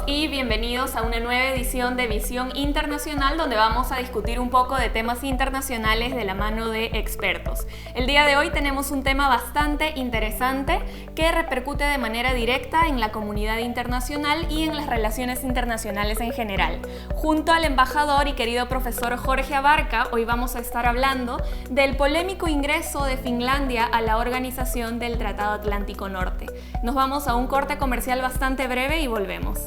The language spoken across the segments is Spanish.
y bienvenidos a una nueva edición de Visión Internacional, donde vamos a discutir un poco de temas internacionales de la mano de expertos. El día de hoy tenemos un tema bastante interesante que repercute de manera directa en la comunidad internacional y en las relaciones internacionales en general. Junto al embajador y querido profesor Jorge Abarca, hoy vamos a estar hablando del polémico ingreso de Finlandia a la Organización del Tratado Atlántico Norte. Nos vamos a un corte comercial bastante breve y volvemos.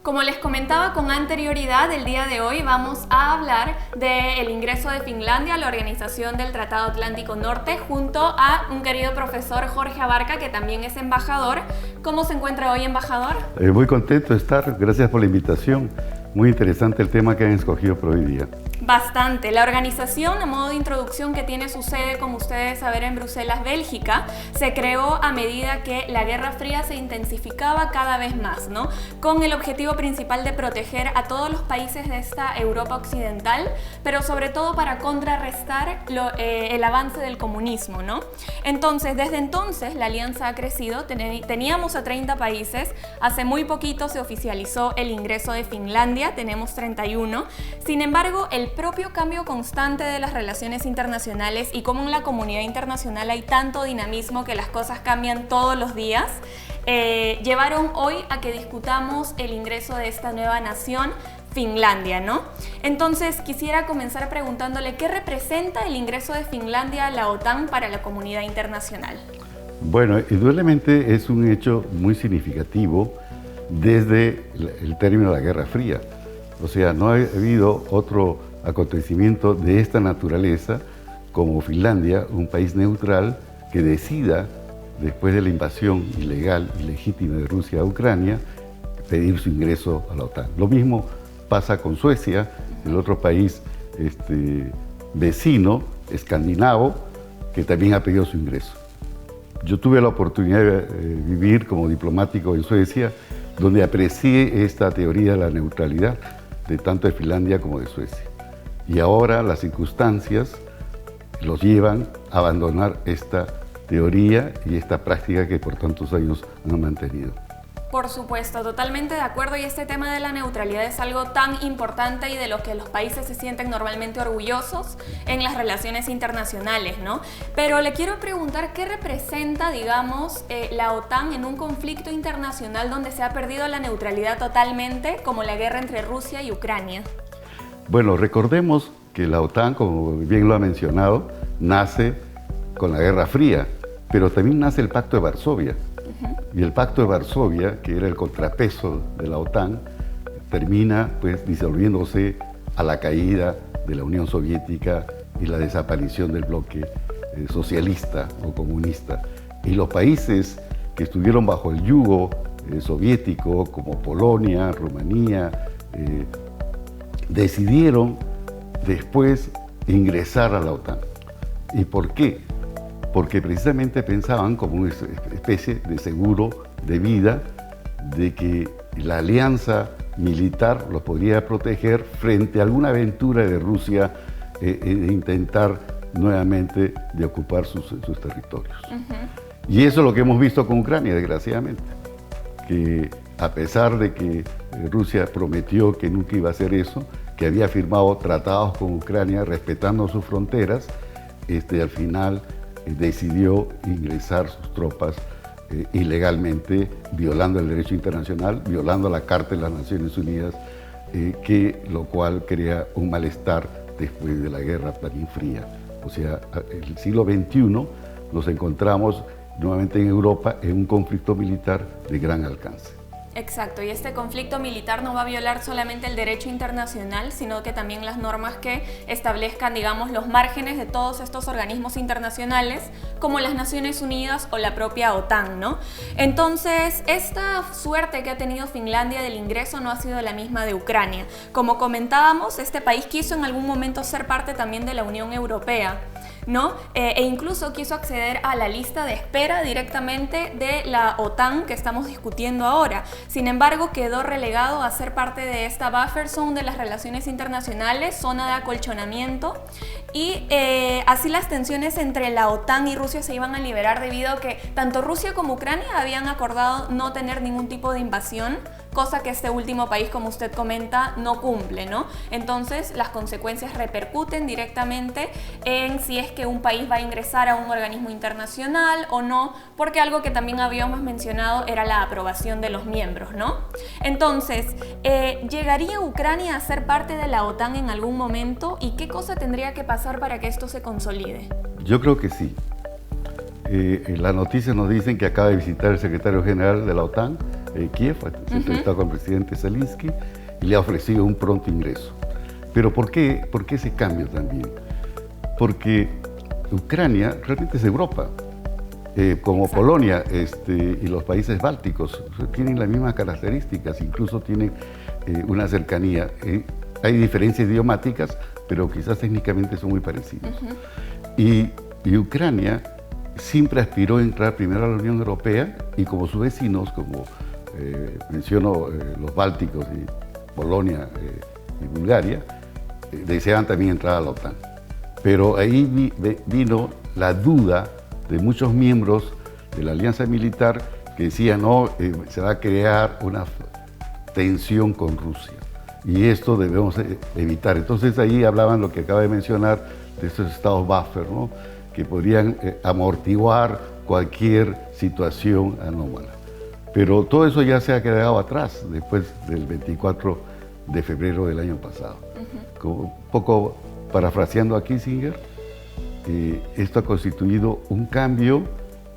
Como les comentaba con anterioridad, el día de hoy vamos a hablar del ingreso de Finlandia a la Organización del Tratado Atlántico Norte junto a un querido profesor Jorge Abarca, que también es embajador. ¿Cómo se encuentra hoy, embajador? Muy contento de estar, gracias por la invitación. Muy interesante el tema que han escogido por hoy día. Bastante. La organización, a modo de introducción, que tiene su sede, como ustedes saben, en Bruselas, Bélgica, se creó a medida que la Guerra Fría se intensificaba cada vez más, ¿no? Con el objetivo principal de proteger a todos los países de esta Europa occidental, pero sobre todo para contrarrestar el avance del comunismo, ¿no? Entonces, desde entonces, la alianza ha crecido. Teníamos a 30 países. Hace muy poquito se oficializó el ingreso de Finlandia. Tenemos 31. Sin embargo, el propio cambio constante de las relaciones internacionales y cómo en la comunidad internacional hay tanto dinamismo que las cosas cambian todos los días, llevaron hoy a que discutamos el ingreso de esta nueva nación, Finlandia, ¿no? Entonces quisiera comenzar preguntándole qué representa el ingreso de Finlandia a la OTAN para la comunidad internacional. Bueno, indudablemente es un hecho muy significativo desde el término de la Guerra Fría. O sea, no ha habido otro acontecimiento de esta naturaleza como Finlandia, un país neutral que decida, después de la invasión ilegal y legítima de Rusia a Ucrania, pedir su ingreso a la OTAN. Lo mismo pasa con Suecia, el otro país vecino, escandinavo, que también ha pedido su ingreso. Yo tuve la oportunidad de vivir como diplomático en Suecia, donde aprecié esta teoría de la neutralidad de tanto de Finlandia como de Suecia. Y ahora las circunstancias los llevan a abandonar esta teoría y esta práctica que por tantos años han mantenido. Por supuesto, totalmente de acuerdo, y este tema de la neutralidad es algo tan importante y de lo que los países se sienten normalmente orgullosos en las relaciones internacionales, ¿no? Pero le quiero preguntar qué representa, digamos, la OTAN en un conflicto internacional donde se ha perdido la neutralidad totalmente, como la guerra entre Rusia y Ucrania. Bueno, recordemos que la OTAN, como bien lo ha mencionado, nace con la Guerra Fría, pero también nace el Pacto de Varsovia. Y el Pacto de Varsovia, que era el contrapeso de la OTAN, termina pues disolviéndose a la caída de la Unión Soviética y la desaparición del bloque socialista o comunista. Y los países que estuvieron bajo el yugo soviético, como Polonia, Rumanía, decidieron después ingresar a la OTAN. ¿Y por qué? Porque precisamente pensaban como una especie de seguro de vida de que la alianza militar los podría proteger frente a alguna aventura de Rusia de intentar nuevamente de ocupar sus territorios. Y eso es lo que hemos visto con Ucrania, desgraciadamente, que a pesar de que Rusia prometió que nunca iba a hacer eso, que había firmado tratados con Ucrania respetando sus fronteras, al final decidió ingresar sus tropas ilegalmente, violando el derecho internacional, violando la Carta de las Naciones Unidas, lo cual crea un malestar después de la Guerra Fría. O sea, en el siglo XXI nos encontramos nuevamente en Europa en un conflicto militar de gran alcance. Exacto, y este conflicto militar no va a violar solamente el derecho internacional, sino que también las normas que establezcan, digamos, los márgenes de todos estos organismos internacionales, como las Naciones Unidas o la propia OTAN, ¿no? Entonces, esta suerte que ha tenido Finlandia del ingreso no ha sido la misma de Ucrania. Como comentábamos, este país quiso en algún momento ser parte también de la Unión Europea, ¿no? E incluso quiso acceder a la lista de espera directamente de la OTAN que estamos discutiendo ahora. Sin embargo, quedó relegado a ser parte de esta buffer zone de las relaciones internacionales, zona de acolchonamiento, Y así las tensiones entre la OTAN y Rusia se iban a liberar debido a que tanto Rusia como Ucrania habían acordado no tener ningún tipo de invasión, cosa que este último país, como usted comenta, no cumple, ¿no? Entonces, las consecuencias repercuten directamente en si es que un país va a ingresar a un organismo internacional o no, porque algo que también habíamos mencionado era la aprobación de los miembros, ¿no? Entonces, ¿llegaría Ucrania a ser parte de la OTAN en algún momento? ¿Y qué cosa tendría que pasar para que esto se consolide? Yo creo que sí. Las noticias nos dicen que acaba de visitar el secretario general de la OTAN, Kiev, se entrevistó con el presidente Zelensky y le ha ofrecido un pronto ingreso. Pero ¿por qué ese cambio también? Porque Ucrania realmente es Europa, como Exacto. Polonia y los países bálticos, tienen las mismas características, incluso tienen una cercanía. Hay diferencias idiomáticas, pero quizás técnicamente son muy parecidos. Y Ucrania siempre aspiró a entrar primero a la Unión Europea y como sus vecinos, como menciono los bálticos y Polonia y Bulgaria, deseaban también entrar a la OTAN. Pero ahí vino la duda de muchos miembros de la alianza militar que decían, no, se va a crear una tensión con Rusia y esto debemos evitar. Entonces ahí hablaban lo que acaba de mencionar de estos estados buffer, ¿no? Que podrían amortiguar cualquier situación anómala. Pero todo eso ya se ha quedado atrás después del 24 de febrero del año pasado. Como un poco parafraseando a Kissinger, esto ha constituido un cambio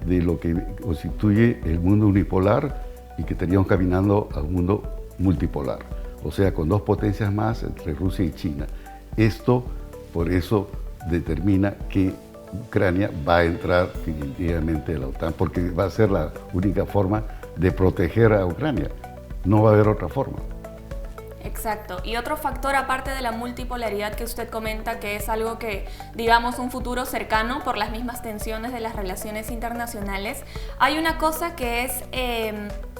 de lo que constituye el mundo unipolar y que estaríamos caminando a un mundo multipolar, o sea, con dos potencias más entre Rusia y China. Esto, por eso, determina que Ucrania va a entrar definitivamente a la OTAN, porque va a ser la única forma de proteger a Ucrania. No va a haber otra forma. Exacto. Y otro factor aparte de la multipolaridad que usted comenta, que es algo que, digamos, un futuro cercano por las mismas tensiones de las relaciones internacionales, hay una cosa que es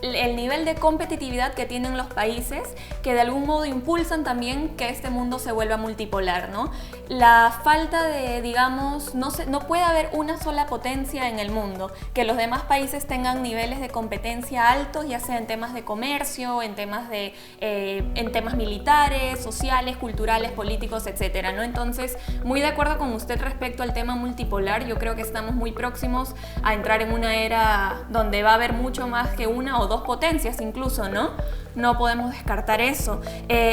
el nivel de competitividad que tienen los países que de algún modo impulsan también que este mundo se vuelva multipolar, ¿no? La falta de, digamos, no puede haber una sola potencia en el mundo, que los demás países tengan niveles de competencia altos, ya sea en temas de comercio, en temas militares, sociales, culturales, políticos, etcétera, ¿no? Entonces, muy de acuerdo con usted respecto al tema multipolar. Yo creo que estamos muy próximos a entrar en una era donde va a haber mucho más que una o dos potencias incluso, ¿no? No podemos descartar eso.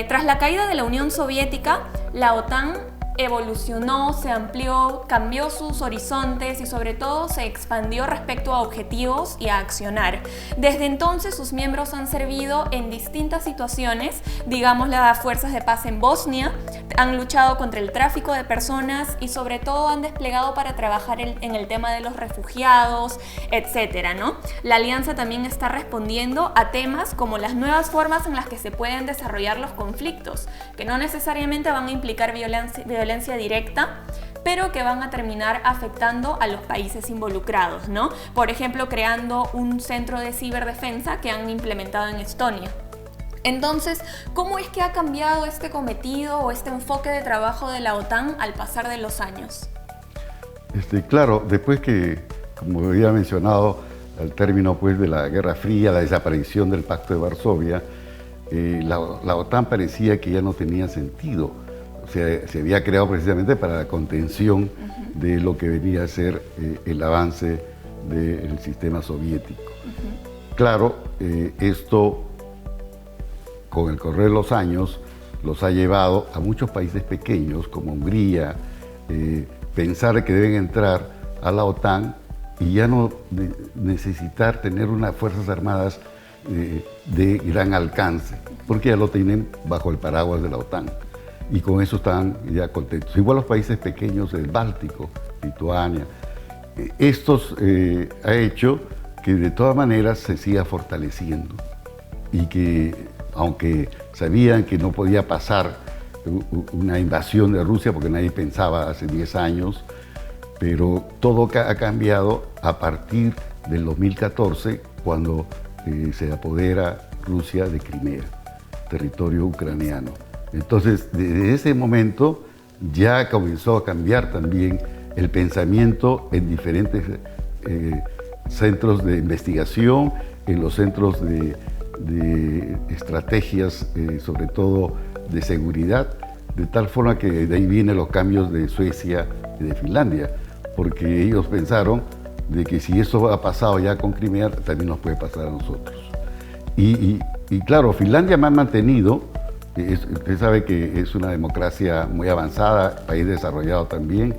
Tras la caída de la Unión Soviética, la OTAN evolucionó, se amplió, cambió sus horizontes y sobre todo se expandió respecto a objetivos y a accionar. Desde entonces sus miembros han servido en distintas situaciones, digamos las fuerzas de paz en Bosnia, han luchado contra el tráfico de personas y sobre todo han desplegado para trabajar en el tema de los refugiados, etcétera, ¿no? La alianza también está respondiendo a temas como las nuevas formas en las que se pueden desarrollar los conflictos, que no necesariamente van a implicar violencia directa, pero que van a terminar afectando a los países involucrados, ¿no? Por ejemplo, creando un centro de ciberdefensa que han implementado en Estonia. Entonces, ¿cómo es que ha cambiado este cometido o este enfoque de trabajo de la OTAN al pasar de los años? Claro, después que, como había mencionado, al término pues, de la Guerra Fría, la desaparición del Pacto de Varsovia, la OTAN parecía que ya no tenía sentido. Se había creado precisamente para la contención de lo que venía a ser el avance del sistema soviético. Claro, esto con el correr de los años los ha llevado a muchos países pequeños como Hungría, pensar que deben entrar a la OTAN y ya no necesitar tener unas fuerzas armadas de gran alcance, porque ya lo tienen bajo el paraguas de la OTAN. Y con eso están ya contentos. Igual los países pequeños del Báltico, Lituania. Estos ha hecho que de todas maneras se siga fortaleciendo y que, aunque sabían que no podía pasar una invasión de Rusia, porque nadie pensaba hace 10 años, pero todo ha cambiado a partir del 2014, cuando se apodera Rusia de Crimea, territorio ucraniano. Entonces, desde ese momento ya comenzó a cambiar también el pensamiento en diferentes centros de investigación, en los centros de estrategias, sobre todo de seguridad, de tal forma que de ahí vienen los cambios de Suecia y de Finlandia, porque ellos pensaron de que si eso ha pasado ya con Crimea, también nos puede pasar a nosotros. Y claro, Finlandia me ha mantenido, usted sabe que es una democracia muy avanzada, país desarrollado también,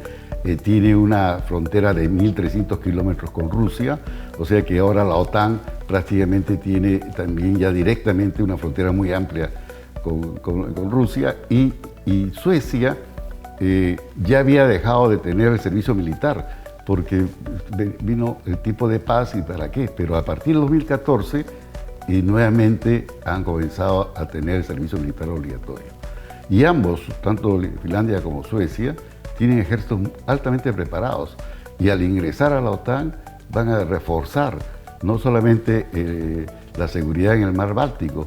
tiene una frontera de 1.300 kilómetros con Rusia, o sea que ahora la OTAN prácticamente tiene también ya directamente una frontera muy amplia con Rusia, y Suecia ya había dejado de tener el servicio militar porque vino el tiempo de paz y para qué, pero a partir del 2014 nuevamente han comenzado a tener el servicio militar obligatorio. Y ambos, tanto Finlandia como Suecia, tienen ejércitos altamente preparados y al ingresar a la OTAN van a reforzar no solamente la seguridad en el mar Báltico,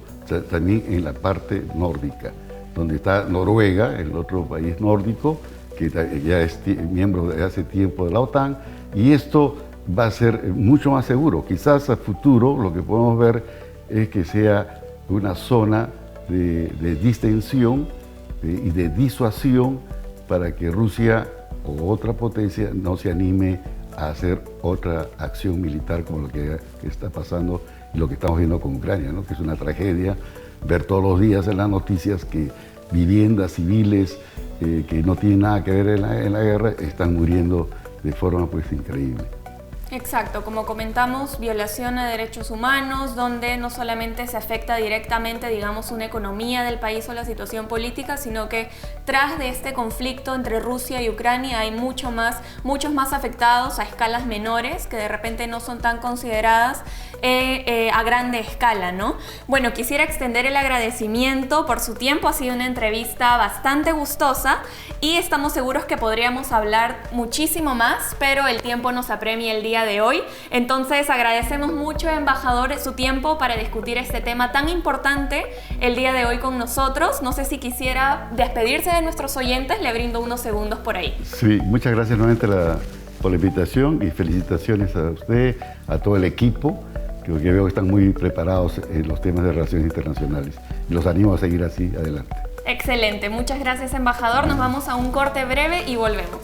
también en la parte nórdica, donde está Noruega, el otro país nórdico, que ya es miembro de hace tiempo de la OTAN, y esto va a ser mucho más seguro. Quizás a futuro lo que podemos ver es que sea una zona de distensión y de disuasión para que Rusia o otra potencia no se anime a hacer otra acción militar como lo que está pasando y lo que estamos viendo con Ucrania, ¿no? Que es una tragedia ver todos los días en las noticias que viviendas civiles que no tienen nada que ver en la guerra están muriendo de forma pues increíble. Exacto, como comentamos, violación a derechos humanos, donde no solamente se afecta directamente, digamos, una economía del país o la situación política, sino que tras de este conflicto entre Rusia y Ucrania hay muchos más afectados a escalas menores, que de repente no son tan consideradas a grande escala, ¿no? Bueno, quisiera extender el agradecimiento por su tiempo, ha sido una entrevista bastante gustosa y estamos seguros que podríamos hablar muchísimo más, pero el tiempo nos apremia el día de hoy. Entonces agradecemos mucho, embajador, su tiempo para discutir este tema tan importante el día de hoy con nosotros. No sé si quisiera despedirse de nuestros oyentes, le brindo unos segundos por ahí. Sí, muchas gracias nuevamente por la invitación y felicitaciones a usted, a todo el equipo, que veo que están muy preparados en los temas de relaciones internacionales. Y los animo a seguir así adelante. Excelente, muchas gracias, embajador. Nos vamos a un corte breve y volvemos.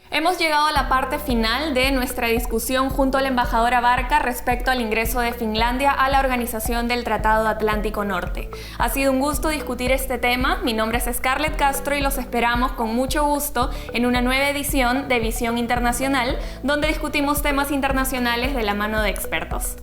Hemos llegado a la parte final de nuestra discusión junto al embajador Abarca respecto al ingreso de Finlandia a la Organización del Tratado Atlántico Norte. Ha sido un gusto discutir este tema. Mi nombre es Scarlett Castro y los esperamos con mucho gusto en una nueva edición de Visión Internacional, donde discutimos temas internacionales de la mano de expertos.